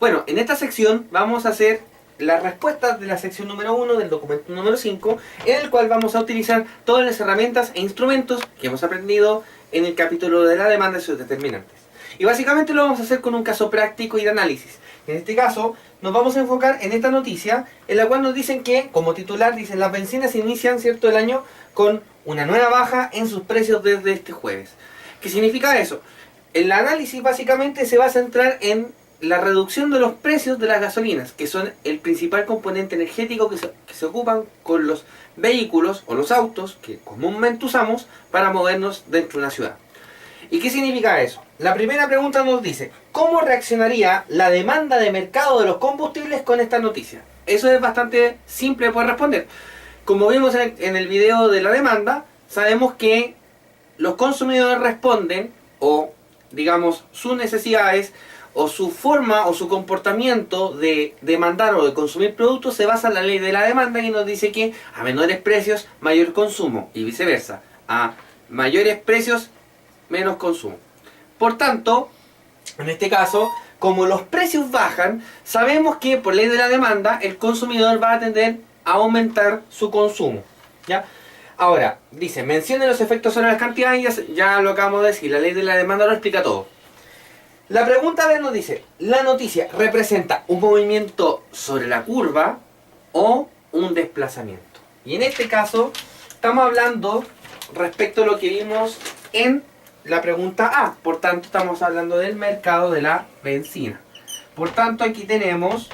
Bueno, en esta sección vamos a hacer las respuestas de la sección número 1 del documento número 5, en el cual vamos a utilizar todas las herramientas e instrumentos que hemos aprendido en el capítulo de la demanda y sus determinantes. Y básicamente lo vamos a hacer con un caso práctico y de análisis. En este caso nos vamos a enfocar en esta noticia, en la cual nos dicen que, como titular, dicen las bencinas inician, ¿cierto?, el año con una nueva baja en sus precios desde este jueves. ¿Qué significa eso? El análisis básicamente se va a centrar en la reducción de los precios de las gasolinas, que son el principal componente energético que se ocupan con los vehículos o los autos que comúnmente usamos para movernos dentro de una ciudad. ¿Y qué significa eso? La primera pregunta nos dice, ¿cómo reaccionaría la demanda de mercado de los combustibles con esta noticia? Eso es bastante simple de poder responder. Como vimos en el video de la demanda, sabemos que los consumidores responden, o digamos sus necesidades, o su forma o su comportamiento de demandar o de consumir productos se basa en la ley de la demanda, que nos dice que a menores precios mayor consumo y viceversa, a mayores precios menos consumo. Por tanto, en este caso, como los precios bajan, sabemos que por ley de la demanda el consumidor va a tender a aumentar su consumo, ¿ya? Ahora, dice, mencione los efectos sobre las cantidades, ya lo acabamos de decir, la ley de la demanda lo explica todo. La pregunta B nos dice, ¿la noticia representa un movimiento sobre la curva o un desplazamiento? Y en este caso, estamos hablando respecto a lo que vimos en la pregunta A. Por tanto, estamos hablando del mercado de la bencina. Por tanto, aquí tenemos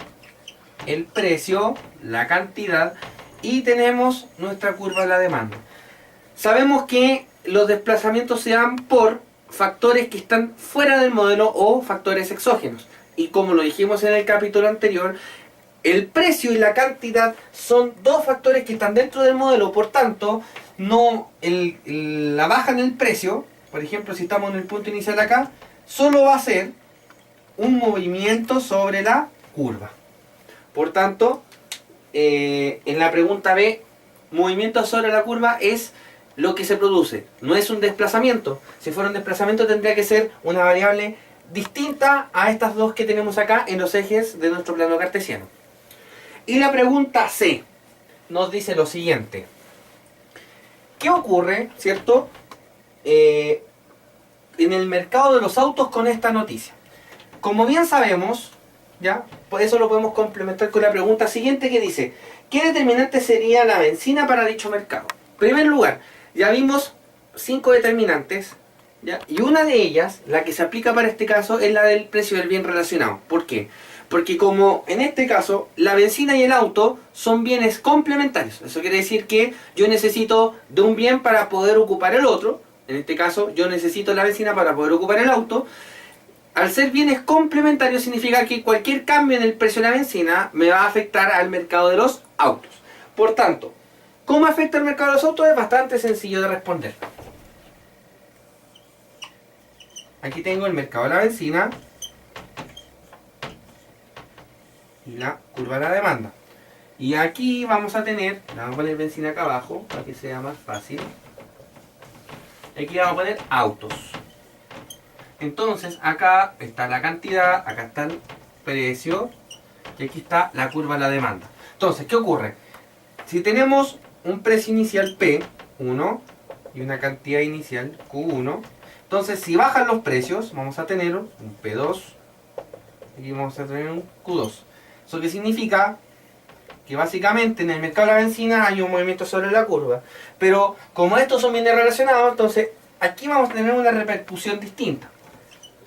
el precio, la cantidad y tenemos nuestra curva de la demanda. Sabemos que los desplazamientos se dan por factores que están fuera del modelo o factores exógenos. Y como lo dijimos en el capítulo anterior, el precio y la cantidad son dos factores que están dentro del modelo. Por tanto, no la baja en el precio, por ejemplo, si estamos en el punto inicial acá, solo va a ser un movimiento sobre la curva. Por tanto, en la pregunta B, movimiento sobre la curva es lo que se produce, no es un desplazamiento. Si fuera un desplazamiento tendría que ser una variable distinta a estas dos que tenemos acá en los ejes de nuestro plano cartesiano. Y la pregunta C nos dice lo siguiente. ¿Qué ocurre, cierto, en el mercado de los autos con esta noticia? Como bien sabemos, ¿ya? Por eso lo podemos complementar con la pregunta siguiente que dice, ¿qué determinante sería la bencina para dicho mercado? En primer lugar, ya vimos 5 determinantes, ¿ya? Y una de ellas, la que se aplica para este caso, es la del precio del bien relacionado. ¿Por qué? Porque como en este caso, la bencina y el auto son bienes complementarios. Eso quiere decir que yo necesito de un bien para poder ocupar el otro. En este caso, yo necesito la bencina para poder ocupar el auto. Al ser bienes complementarios significa que cualquier cambio en el precio de la bencina me va a afectar al mercado de los autos. Por tanto, ¿cómo afecta el mercado de los autos? Es bastante sencillo de responder. Aquí tengo el mercado de la bencina y la curva de la demanda. Y aquí vamos a tener, vamos a poner bencina acá abajo para que sea más fácil. Aquí vamos a poner autos. Entonces acá está la cantidad, acá está el precio y aquí está la curva de la demanda. Entonces, ¿qué ocurre? Si tenemos un precio inicial P1 y una cantidad inicial Q1, entonces si bajan los precios vamos a tener un P2 y aquí vamos a tener un Q2. Eso que significa que básicamente en el mercado de la bencina hay un movimiento sobre la curva. Pero como estos son bienes relacionados, entonces aquí vamos a tener una repercusión distinta.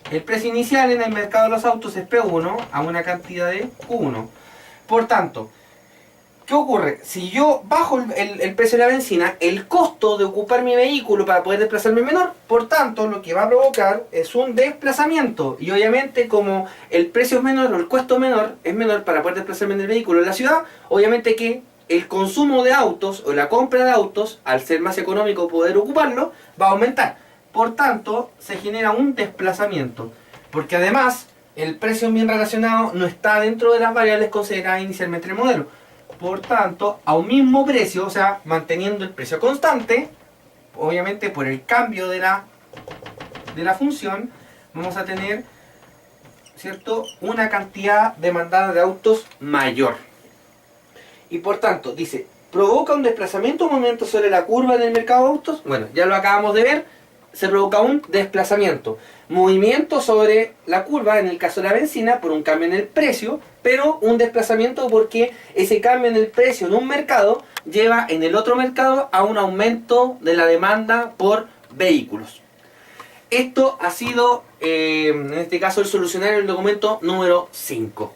El precio inicial en el mercado de los autos es P1 a una cantidad de Q1. Por tanto, ¿qué ocurre? Si yo bajo el precio de la bencina, el costo de ocupar mi vehículo para poder desplazarme es menor. Por tanto, lo que va a provocar es un desplazamiento. Y obviamente, como el precio es menor o el costo es menor para poder desplazarme en el vehículo en la ciudad, obviamente que el consumo de autos o la compra de autos, al ser más económico poder ocuparlo, va a aumentar. Por tanto, se genera un desplazamiento. Porque además, el precio bien relacionado no está dentro de las variables consideradas inicialmente en el modelo. Por tanto, a un mismo precio, o sea, manteniendo el precio constante, obviamente por el cambio de la función, vamos a tener ¿cierto?, una cantidad demandada de autos mayor. Y por tanto, dice, ¿provoca un desplazamiento o movimiento sobre la curva en el mercado de autos? Bueno, ya lo acabamos de ver, se provoca un desplazamiento. Movimiento sobre la curva, en el caso de la benzina, por un cambio en el precio, pero un desplazamiento porque ese cambio en el precio en un mercado lleva en el otro mercado a un aumento de la demanda por vehículos. Esto ha sido, en este caso, el solucionario del documento número 5.